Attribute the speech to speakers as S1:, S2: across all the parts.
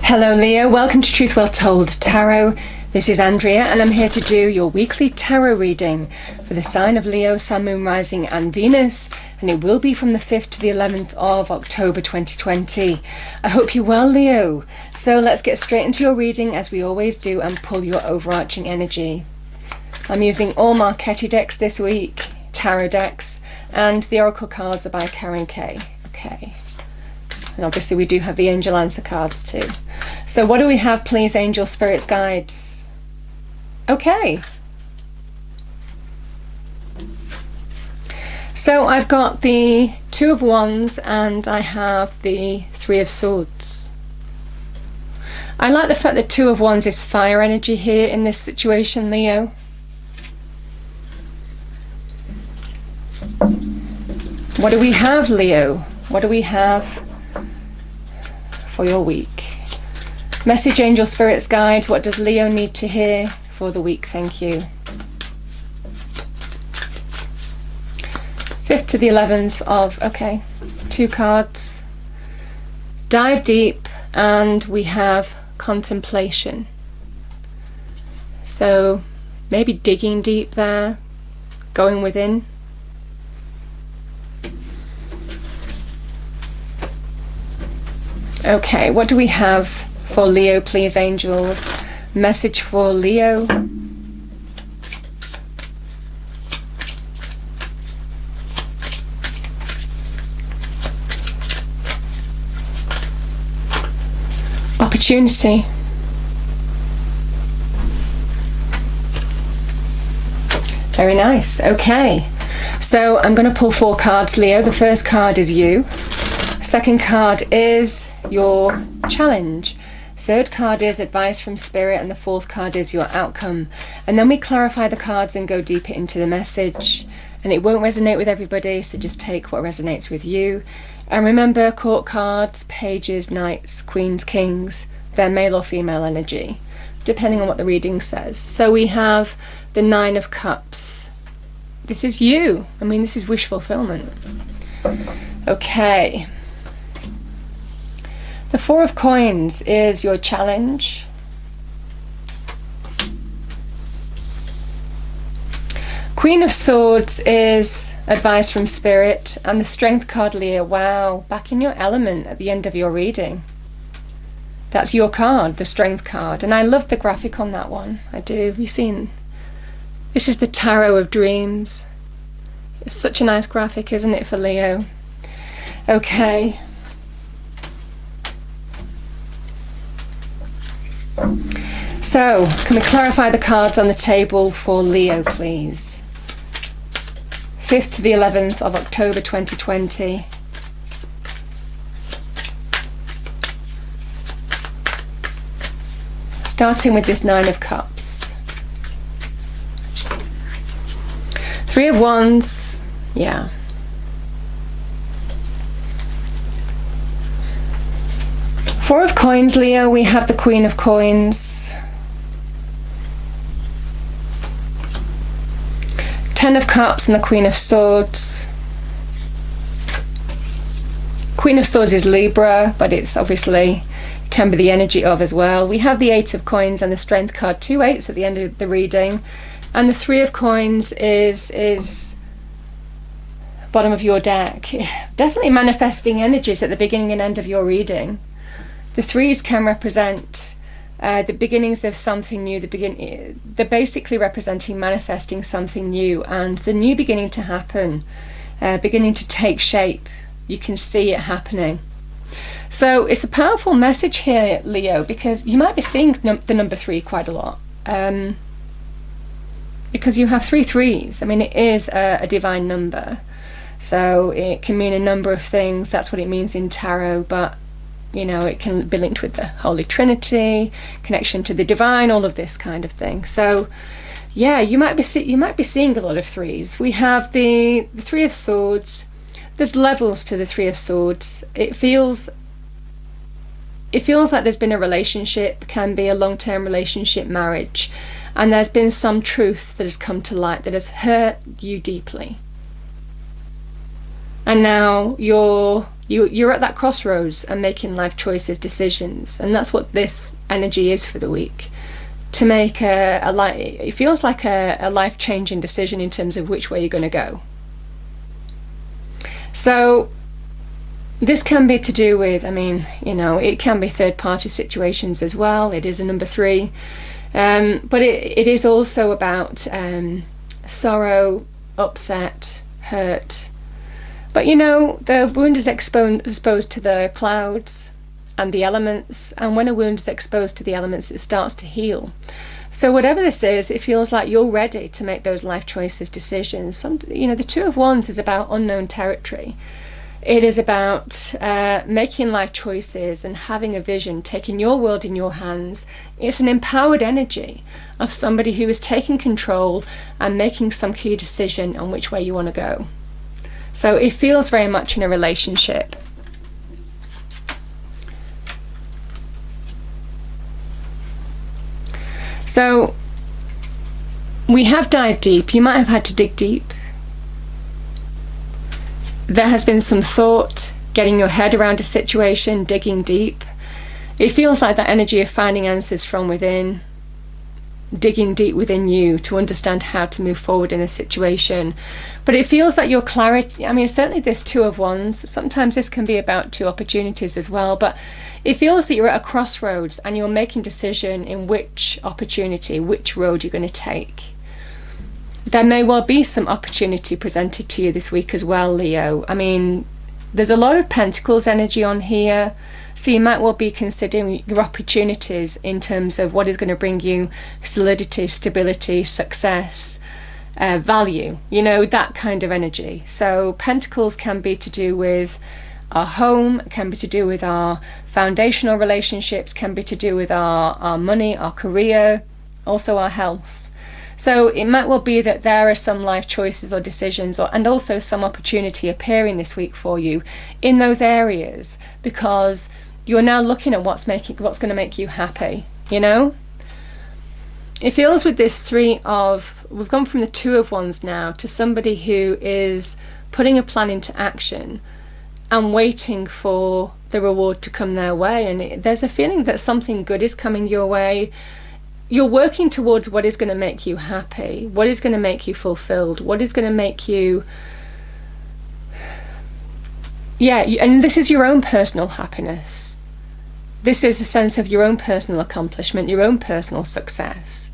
S1: Hello Leo, welcome to Truth Well Told Tarot. This is Andrea and I'm here to do your weekly tarot reading for the sign of Leo, Sun, Moon, Rising and Venus, and it will be from the 5th to the 11th of October 2020. I hope you're well, Leo. So let's get straight into your reading as we always do and pull your overarching energy. I'm using all Marchetti decks this week, tarot decks, and the oracle cards are by Karen Kay. Okay. And obviously we do have the angel answer cards too. So what do we have, please, angel, spirits, guides? Okay. So I've got the Two of Wands and I have the Three of Swords. I like the fact that Two of Wands is fire energy here in this situation, Leo. What do we have, Leo? What do we have for your week? Message, angel, spirits, guides. What does Leo need to hear for the week? Thank you. 5th to the 11th of, okay, two cards. Dive deep, and we have contemplation. So maybe digging deep there, going within. Okay, what do we have for Leo, please, angels? Message for Leo. Opportunity. Very nice. Okay, so I'm going to pull four cards, Leo. The first card is you. Second card is your challenge. Third card is advice from spirit, and the fourth card is your outcome. And then we clarify the cards and go deeper into the message. And it won't resonate with everybody, so just take what resonates with you. And remember, court cards, pages, knights, queens, kings, they're male or female energy, depending on what the reading says. So we have the Nine of Cups. This is you. I mean, this is wish fulfillment. Okay. The Four of Coins is your challenge. Queen of Swords is advice from spirit, and the Strength card, Leo. Wow, back in your element at the end of your reading. That's your card, the Strength card, and I love the graphic on that one. I do. Have you seen? This is the Tarot of Dreams. It's such a nice graphic, isn't it, for Leo? Okay. So, can we clarify the cards on the table for Leo, please? 5th to the 11th of October 2020. Starting with this Nine of Cups. Three of Wands, yeah. Four of Coins, Leo, we have the Queen of Coins. 10 of Cups and the Queen of Swords. Queen of Swords is Libra, but it's obviously can be the energy of as well. We have the Eight of Coins and the Strength card, two eights at the end of the reading. And the Three of Coins is bottom of your deck. Definitely manifesting energies at the beginning and end of your reading. The threes can represent the beginnings of something new. They're basically representing manifesting something new and the new beginning to happen, beginning to take shape. You can see it happening. So it's a powerful message here, Leo, because you might be seeing the number three quite a lot. Because you have three threes. I mean, it is a divine number. So it can mean a number of things. That's what it means in tarot, but you know, it can be linked with the Holy Trinity, connection to the divine, all of this kind of thing. So, yeah, you might be seeing a lot of threes. We have the Three of Swords. There's levels to the Three of Swords. It feels like there's been a relationship, can be a long-term relationship, marriage, and there's been some truth that has come to light that has hurt you deeply. And now you're You're at that crossroads and making life choices, decisions, and that's what this energy is for the week. To make it feels like a life-changing decision in terms of which way you're going to go. So this can be to do with, I mean, you know, it can be third-party situations as well. It is a number 3. But it is also about sorrow, upset, hurt. But you know, the wound is exposed to the clouds and the elements, and when a wound is exposed to the elements, it starts to heal. So whatever this is, it feels like you're ready to make those life choices, decisions. You know, the Two of Wands is about unknown territory. It is about making life choices and having a vision, taking your world in your hands. It's an empowered energy of somebody who is taking control and making some key decision on which way you want to go. So it feels very much in a relationship. So we have dived deep. You might have had to dig deep. There has been some thought, getting your head around a situation, digging deep. It feels like that energy of finding answers from within, digging deep within you to understand how to move forward in a situation. But it feels like your clarity, I mean, certainly this Two of Wands, sometimes this can be about 2 opportunities as well, but it feels that you're at a crossroads and you're making a decision in which opportunity, which road you're going to take. There may well be some opportunity presented to you this week as well, Leo. I mean, there's a lot of Pentacles energy on here, so you might well be considering your opportunities in terms of what is going to bring you solidity, stability, success, value, you know, that kind of energy. So Pentacles can be to do with our home, can be to do with our foundational relationships, can be to do with our money, our career, also our health. So it might well be that there are some life choices or decisions and also some opportunity appearing this week for you in those areas, because you're now looking at what's going to make you happy, you know? It feels with this we've gone from the Two of Wands now to somebody who is putting a plan into action and waiting for the reward to come their way. And there's a feeling that something good is coming your way. You're working towards what is going to make you happy, what is going to make you fulfilled, what is going to make you, and this is your own personal happiness. This is a sense of your own personal accomplishment, your own personal success.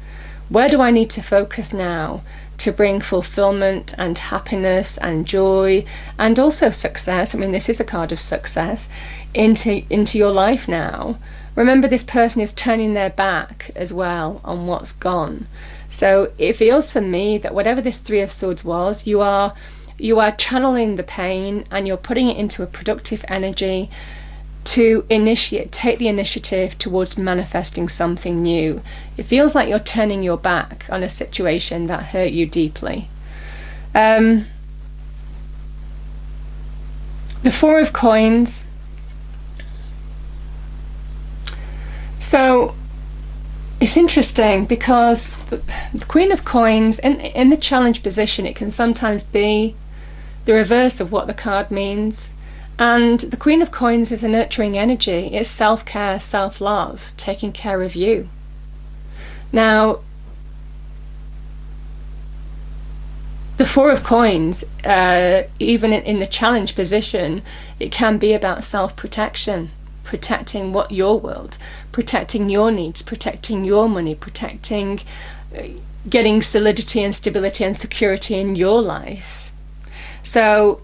S1: Where do I need to focus now to bring fulfillment and happiness and joy and also success? I mean, this is a card of success into your life now. Remember, this person is turning their back as well on what's gone. So it feels for me that whatever this Three of Swords was, you are channeling the pain and you're putting it into a productive energy to take the initiative towards manifesting something new. It feels like you're turning your back on a situation that hurt you deeply. The Four of Coins. So it's interesting because the Queen of Coins, in the challenge position, it can sometimes be the reverse of what the card means. And the Queen of Coins is a nurturing energy. It's self-care, self-love, taking care of you. Now, the Four of Coins, even in the challenge position, it can be about self-protection. Protecting your world, protecting your needs, protecting your money, protecting getting solidity and stability and security in your life. So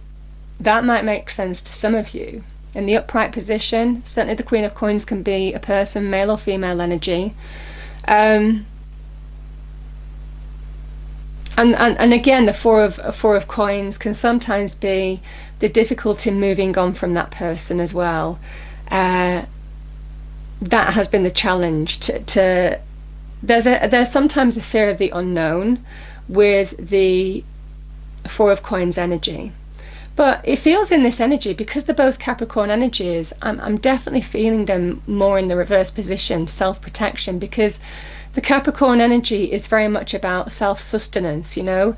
S1: that might make sense to some of you. In the upright position, certainly the Queen of Coins can be a person, male or female energy. And again, the Four of Coins can sometimes be the difficulty moving on from that person as well. That has been the challenge. There's sometimes a fear of the unknown with the Four of Coins energy, but it feels in this energy, because they're both Capricorn energies, I'm definitely feeling them more in the reverse position, self-protection, because the Capricorn energy is very much about self-sustenance, you know,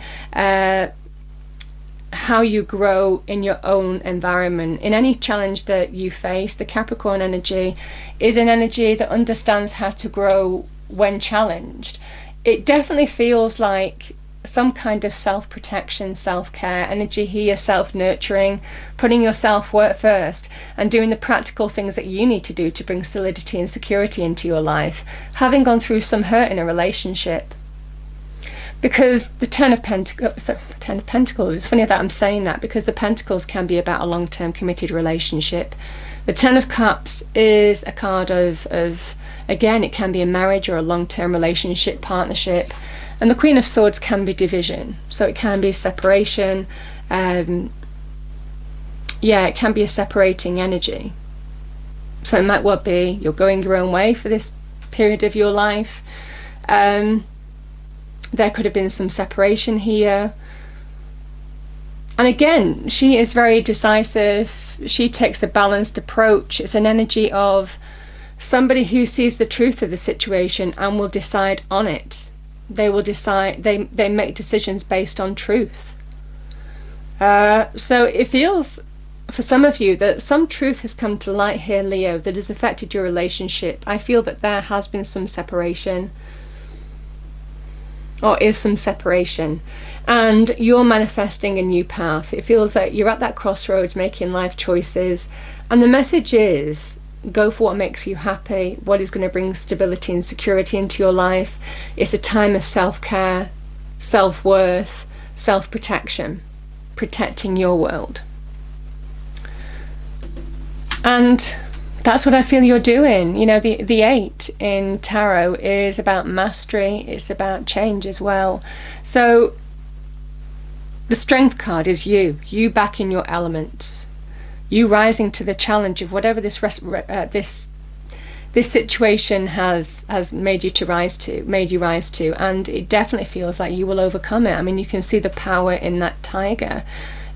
S1: how you grow in your own environment. In any challenge that you face, the Capricorn energy is an energy that understands how to grow when challenged. It definitely feels like some kind of self-protection, self-care energy here, self-nurturing, putting your self-worth first and doing the practical things that you need to do to bring solidity and security into your life, having gone through some hurt in a relationship. Because the Ten of Pentacles, it's funny that I'm saying that, because the Pentacles can be about a long-term committed relationship. The Ten of Cups is a card of again, it can be a marriage or a long-term relationship, partnership. And the Queen of Swords can be division. So it can be separation. Yeah, it can be a separating energy. So it might well be you're going your own way for this period of your life. There could have been some separation here. And again, she is very decisive. She takes a balanced approach. It's an energy of somebody who sees the truth of the situation and will decide on it. They will decide, they make decisions based on truth. So it feels, for some of you, that some truth has come to light here, Leo, that has affected your relationship. I feel that there has been some separation, or is some separation, and you're manifesting a new path. It feels like you're at that crossroads making life choices, and the message is go for what makes you happy, what is going to bring stability and security into your life. It's a time of self-care, self-worth, self-protection, protecting your world. And that's what I feel you're doing. You know, the 8 in tarot is about mastery. It's about change as well. So the Strength card is you back in your element, you rising to the challenge of whatever this situation has made you rise to, and it definitely feels like you will overcome it. I mean, you can see the power in that tiger.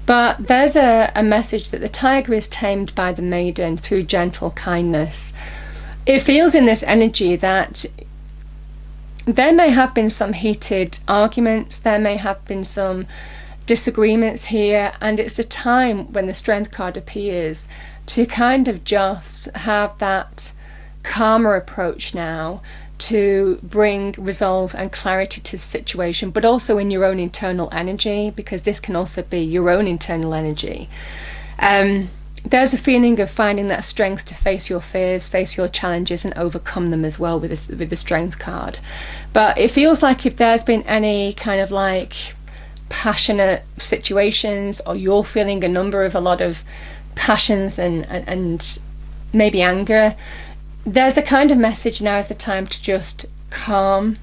S1: But there's a message that the tiger is tamed by the maiden through gentle kindness. It feels in this energy that there may have been some heated arguments, there may have been some disagreements here, and it's a time when the Strength card appears to kind of just have that calmer approach now to bring resolve and clarity to the situation, but also in your own internal energy, because this can also be your own internal energy. There's a feeling of finding that strength to face your fears, face your challenges, and overcome them as well with the Strength card. But it feels like if there's been any kind of like passionate situations, or you're feeling a lot of passions and maybe anger, there's a kind of message now is the time to just calm,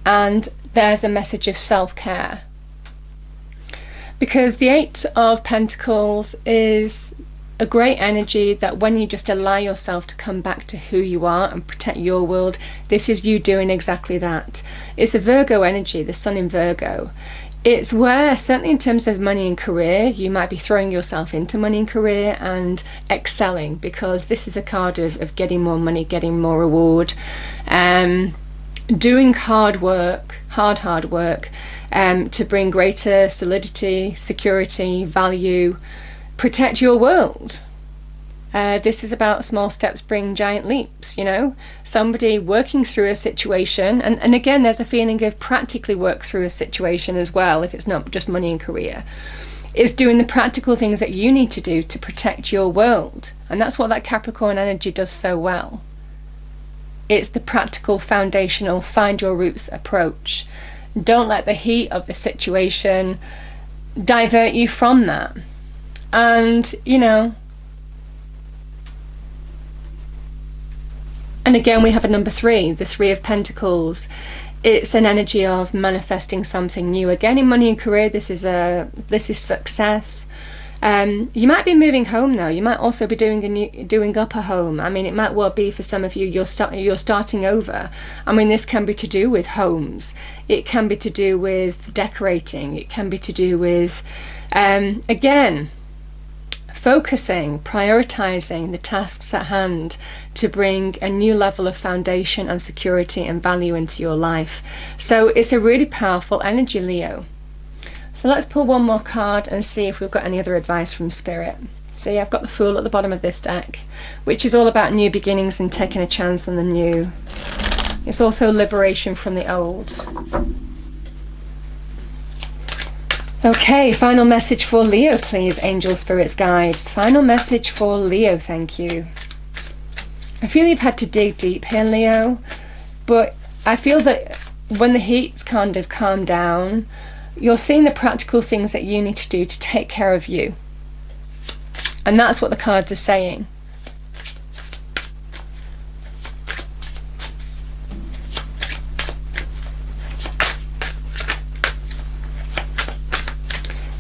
S1: and there's a message of self-care, because the 8 of Pentacles is a great energy that when you just allow yourself to come back to who you are and protect your world, this is you doing exactly that. It's a Virgo energy, the Sun in Virgo. It's where, certainly in terms of money and career, you might be throwing yourself into money and career and excelling, because this is a card of getting more money, getting more reward, doing hard work to bring greater solidity, security, value, protect your world. This is about small steps bring giant leaps, you know, somebody working through a situation, and again there's a feeling of practically work through a situation as well, if it's not just money and career, is doing the practical things that you need to do to protect your world. And that's what that Capricorn energy does so well. It's the practical, foundational, find your roots approach. Don't let the heat of the situation divert you from that. And, you know, and again, we have a number 3, the 3 of Pentacles. It's an energy of manifesting something new. Again, in money and career, this is success. You might be moving home now. You might also be doing up a home. I mean, it might well be for some of you you're starting over. I mean, this can be to do with homes. It can be to do with decorating. It can be to do with again, focusing, prioritizing the tasks at hand to bring a new level of foundation and security and value into your life. So it's a really powerful energy, Leo. So let's pull one more card and see if we've got any other advice from Spirit. See, I've got the Fool at the bottom of this deck, which is all about new beginnings and taking a chance on the new. It's also liberation from the old. Okay, final message for Leo, please, angel, spirits, guides. Final message for Leo, thank you. I feel you've had to dig deep here, Leo, but I feel that when the heat's kind of calmed down, you're seeing the practical things that you need to do to take care of you. And that's what the cards are saying.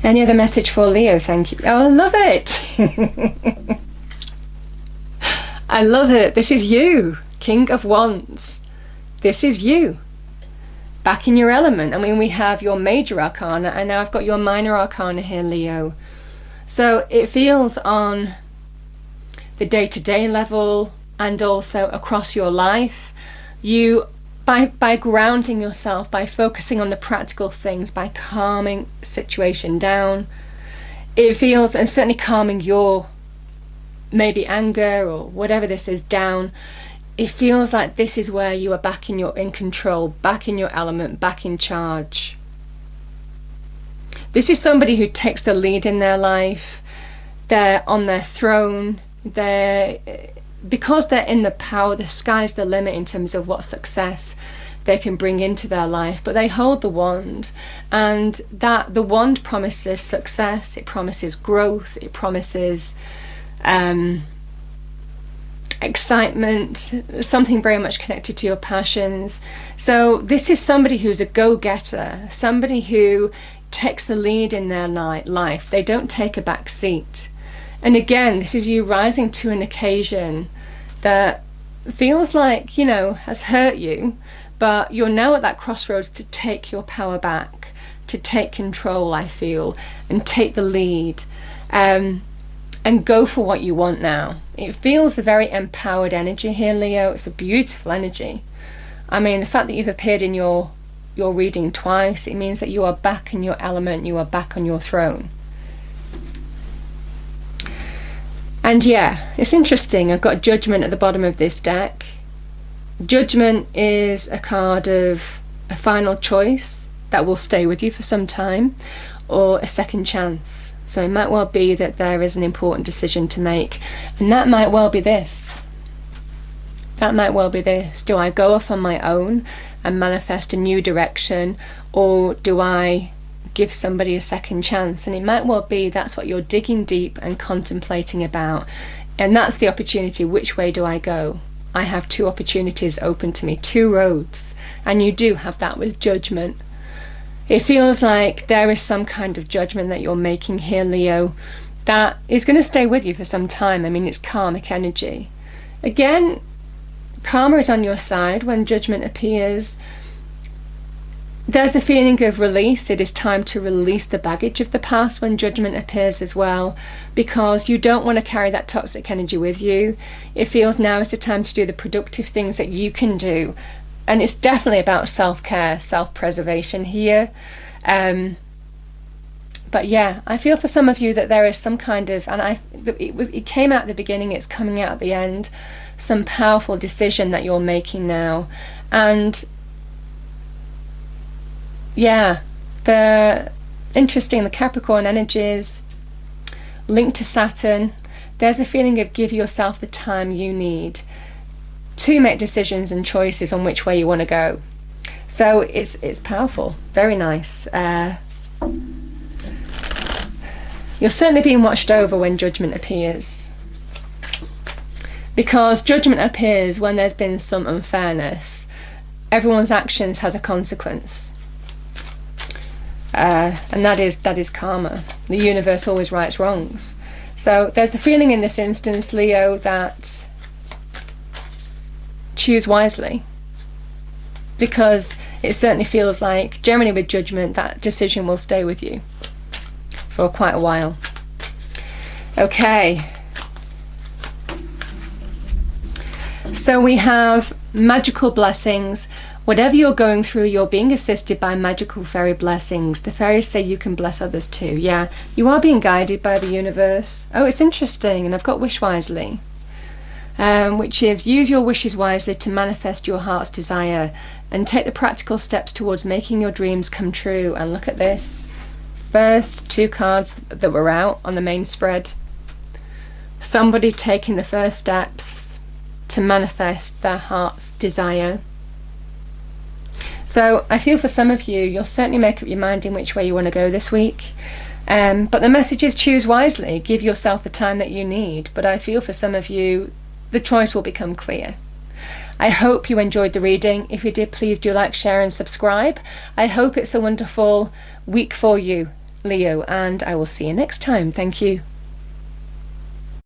S1: Any other message for Leo? Thank you. Oh, I love it. I love it. This is you, King of Wands. This is you. Back in your element. I mean, we have your major arcana, and now I've got your minor arcana here, Leo. So it feels on the day-to-day level and also across your life, you by grounding yourself, by focusing on the practical things, by calming the situation down, it feels, and certainly calming your maybe anger or whatever this is down, it feels like this is where you are back in control, back in your element, back in charge. This is somebody who takes the lead in their life. They're on their throne. Because they're in the power, the sky's the limit in terms of what success they can bring into their life. But they hold the wand, and that the wand promises success. It promises growth. It promises excitement, something very much connected to your passions. So this is somebody who's a go-getter, somebody who takes the lead in their life. They don't take a back seat. And again, this is you rising to an occasion that feels like, you know, has hurt you, but you're now at that crossroads to take your power back, to take control, I feel, and take the lead, and go for what you want now. It feels a very empowered energy here, Leo. It's a beautiful energy. I mean, the fact that you've appeared in your reading twice, it means that you are back in your element, you are back on your throne. And yeah, it's interesting. I've got Judgment at the bottom of this deck. Judgment is a card of a final choice that will stay with you for some time, or a second chance. So it might well be that there is an important decision to make, and that might well be this. That might well be this. Do I go off on my own and manifest a new direction, or do I give somebody a second chance? And it might well be that's what you're digging deep and contemplating about, and that's the opportunity. Which way do I go? I have two opportunities open to me, two roads, and you do have that with Judgment. It feels like there is some kind of judgment that you're making here, Leo, that is going to stay with you for some time. I mean, it's karmic energy. Again, karma is on your side when Judgment appears. There's a feeling of release. It is time to release the baggage of the past when Judgment appears as well, because you don't want to carry that toxic energy with you. It feels now is the time to do the productive things that you can do. And it's definitely about self-care, self-preservation here. But yeah, I feel for some of you that there is some kind of, and it came out at the beginning, it's coming out at the end, some powerful decision that you're making now. And yeah, the Capricorn energies linked to Saturn, there's a feeling of give yourself the time you need to make decisions and choices on which way you want to go. So it's powerful, very nice. You're certainly being watched over when Judgment appears, because Judgment appears when there's been some unfairness. Everyone's actions has a consequence, and that is karma. The universe always rights wrongs. So there's a feeling in this instance, Leo, that choose wisely, because it certainly feels like, generally with Judgment, that decision will stay with you for quite a while. Okay, so we have magical blessings. Whatever you're going through, you're being assisted by magical fairy blessings. The fairies say you can bless others too. Yeah, you are being guided by the universe. Oh, it's interesting. And I've got wish wisely, which is use your wishes wisely to manifest your heart's desire and take the practical steps towards making your dreams come true. And look at this. First two cards that were out on the main spread. Somebody taking the first steps to manifest their heart's desire. So I feel for some of you, you'll certainly make up your mind in which way you want to go this week. But the message is choose wisely, give yourself the time that you need. But I feel for some of you, the choice will become clear. I hope you enjoyed the reading. If you did, please do like, share and subscribe. I hope it's a wonderful week for you, Leo, and I will see you next time. Thank you.